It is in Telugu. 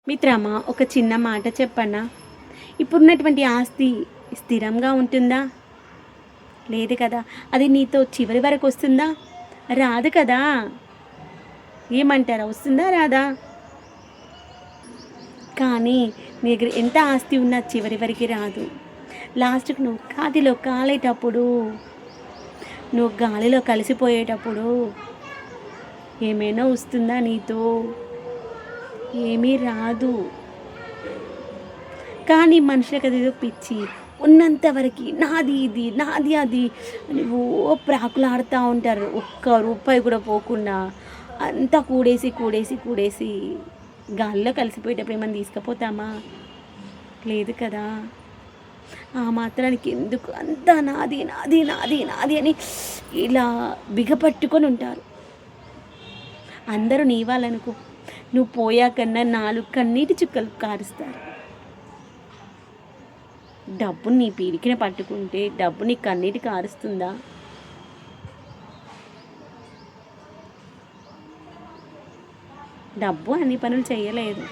మిత్రమా, ఒక చిన్న మాట చెప్పన్నా? ఇప్పుడున్నటువంటి ఆస్తి స్థిరంగా ఉంటుందా? లేదు కదా! అది నీతో చివరి వరకు వస్తుందా? రాదు కదా! ఏమంటారా? వస్తుందా? రాదా? కానీ నీ దగ్గర ఎంత ఆస్తి ఉన్నా చివరి వరకి రాదు. లాస్ట్‌కి నువ్వు గాదిలో కాలేటప్పుడు, నువ్వు గాలిలో కలిసిపోయేటప్పుడు ఏమైనా వస్తుందా నీతో? ఏమీ రాదు. కానీ మనుషులకి అదేదో పిచ్చి. ఉన్నంత వరకి నాది ఇది, నాది అది అని ప్రాకులాడుతా ఉంటారు. ఒక్క రూపాయి కూడా పోకుండా అంతా కూడేసి, కూడేసి, కూడేసి గాల్లో కలిసిపోయేటప్పుడు ఏమన్నా తీసుకుపోతామా? లేదు కదా! ఆ మాత్రానికి ఎందుకు అంతా నాది, నాది, నాది, నాది అని ఇలా బిగపట్టుకొని ఉంటారు. అందరూ నీ వాళ్ళనుకో, నువ్వు పోయాకన్నా 4 కన్నీటి చుక్కలు కారుస్తారు. డబ్బుని నీ పీరికిన పట్టుకుంటే డబ్బు నీ కన్నీటి కారుస్తుందా? డబ్బు అన్ని పనులు చేయలేదు.